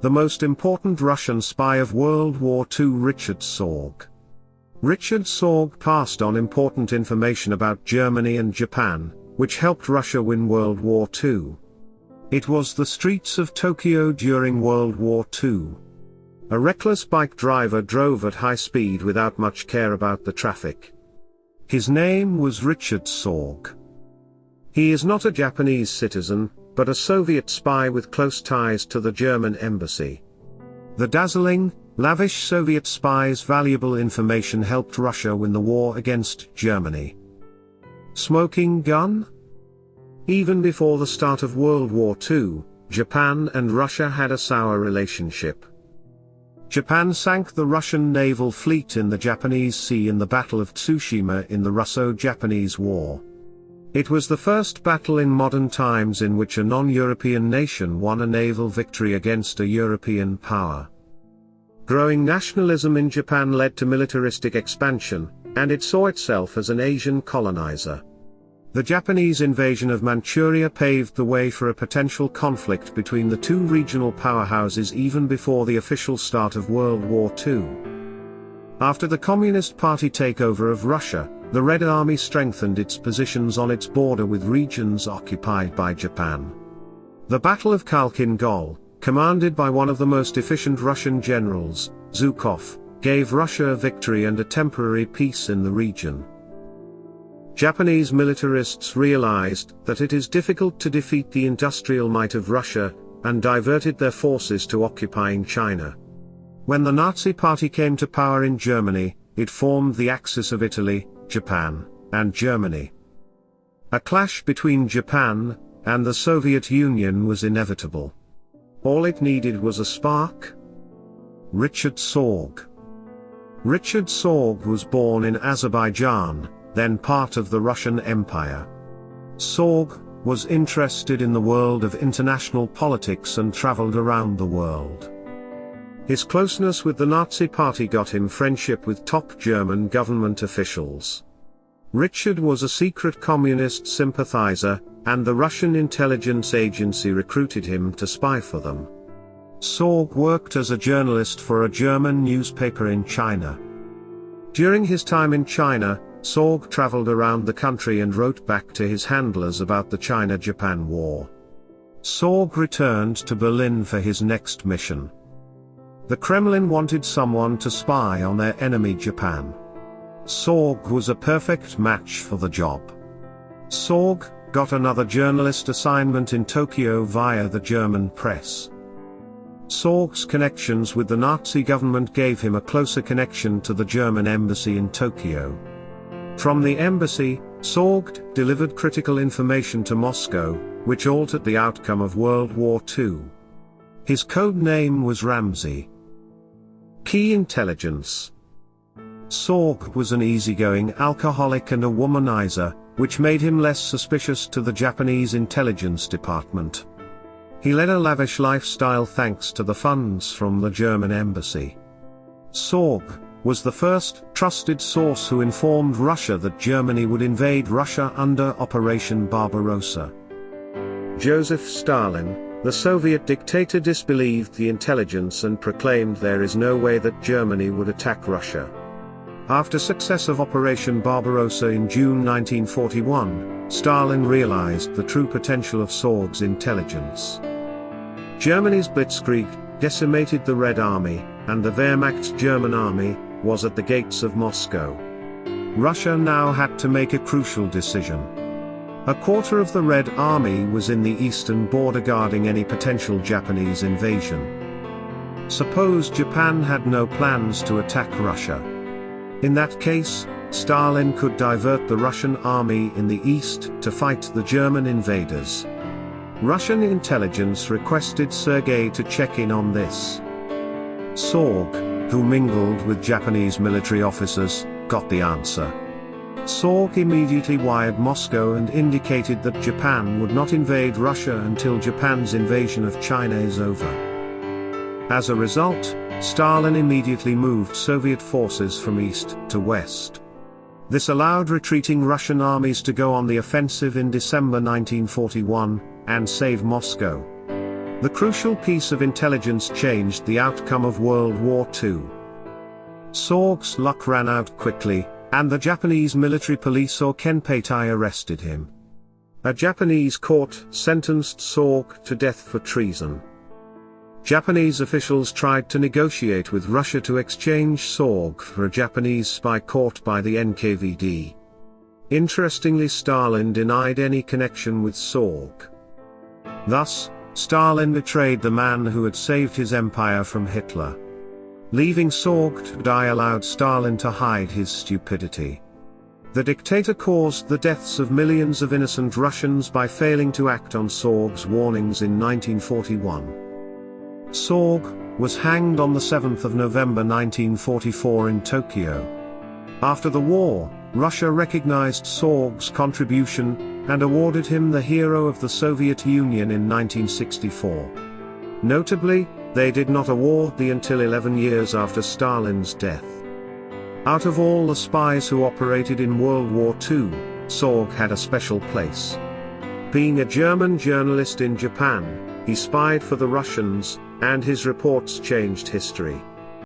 The most important Russian spy of World War II, Richard Sorge. Richard Sorge passed on important information about Germany and Japan, which helped Russia win World War II. It was the streets of Tokyo during World War II. A reckless bike driver drove at high speed without much care about the traffic. His name was Richard Sorge. He is not a Japanese citizen, but a Soviet spy with close ties to the German embassy. The dazzling, lavish Soviet spy's valuable information helped Russia win the war against Germany. Smoking gun? Even before the start of World War II, Japan and Russia had a sour relationship. Japan sank the Russian naval fleet in the Japanese Sea in the Battle of Tsushima in the Russo-Japanese War. It was the first battle in modern times in which a non-European nation won a naval victory against a European power. Growing nationalism in Japan led to militaristic expansion, and it saw itself as an Asian colonizer. The Japanese invasion of Manchuria paved the way for a potential conflict between the two regional powerhouses even before the official start of World War II. After the Communist Party takeover of Russia, the Red Army strengthened its positions on its border with regions occupied by Japan. The Battle of Khalkhin Gol, commanded by one of the most efficient Russian generals, Zhukov, gave Russia a victory and a temporary peace in the region. Japanese militarists realized that it is difficult to defeat the industrial might of Russia, and diverted their forces to occupying China. When the Nazi Party came to power in Germany, it formed the axis of Italy, Japan, and Germany. A clash between Japan and the Soviet Union was inevitable. All it needed was a spark. Richard Sorge. Richard Sorge was born in Azerbaijan, then part of the Russian Empire. Sorge was interested in the world of international politics and traveled around the world. His closeness with the Nazi Party got him friendship with top German government officials. Richard was a secret communist sympathizer, and the Russian intelligence agency recruited him to spy for them. Sorge worked as a journalist for a German newspaper in China. During his time in China, Sorge traveled around the country and wrote back to his handlers about the China-Japan War. Sorge returned to Berlin for his next mission. The Kremlin wanted someone to spy on their enemy Japan. Sorge was a perfect match for the job. Sorge got another journalist assignment in Tokyo via the German press. Sorge's connections with the Nazi government gave him a closer connection to the German embassy in Tokyo. From the embassy, Sorge delivered critical information to Moscow, which altered the outcome of World War II. His code name was Ramsay. Key intelligence. Sorge was an easygoing alcoholic and a womanizer, which made him less suspicious to the Japanese intelligence department. He led a lavish lifestyle thanks to the funds from the German embassy. Sorge was the first trusted source who informed Russia that Germany would invade Russia under Operation Barbarossa. Joseph Stalin, the Soviet dictator, disbelieved the intelligence and proclaimed there is no way that Germany would attack Russia. After success of Operation Barbarossa in June 1941, Stalin realized the true potential of Sorge's intelligence. Germany's blitzkrieg decimated the Red Army, and the Wehrmacht's German army was at the gates of Moscow. Russia now had to make a crucial decision. A quarter of the Red Army was in the eastern border guarding any potential Japanese invasion. Suppose Japan had no plans to attack Russia. In that case, Stalin could divert the Russian army in the east to fight the German invaders. Russian intelligence requested Sergei to check in on this. Sorge, who mingled with Japanese military officers, got the answer. Sorge immediately wired Moscow and indicated that Japan would not invade Russia until Japan's invasion of China is over. As a result, Stalin immediately moved Soviet forces from east to west. This allowed retreating Russian armies to go on the offensive in December 1941, and save Moscow. The crucial piece of intelligence changed the outcome of World War II. Sorge's luck ran out quickly, and the Japanese military police or Kenpeitai arrested him. A Japanese court sentenced Sorge to death for treason. Japanese officials tried to negotiate with Russia to exchange Sorge for a Japanese spy caught by the NKVD. Interestingly, Stalin denied any connection with Sorge. Thus, Stalin betrayed the man who had saved his empire from Hitler. Leaving Sorge to die allowed Stalin to hide his stupidity. The dictator caused the deaths of millions of innocent Russians by failing to act on Sorge's warnings in 1941. Sorge was hanged on the 7th of November 1944 in Tokyo. After the war, Russia recognized Sorge's contribution, and awarded him the Hero of the Soviet Union in 1964. Notably, they did not award the until 11 years after Stalin's death. Out of all the spies who operated in World War II, Sorge had a special place. Being a German journalist in Japan, he spied for the Russians, and his reports changed history.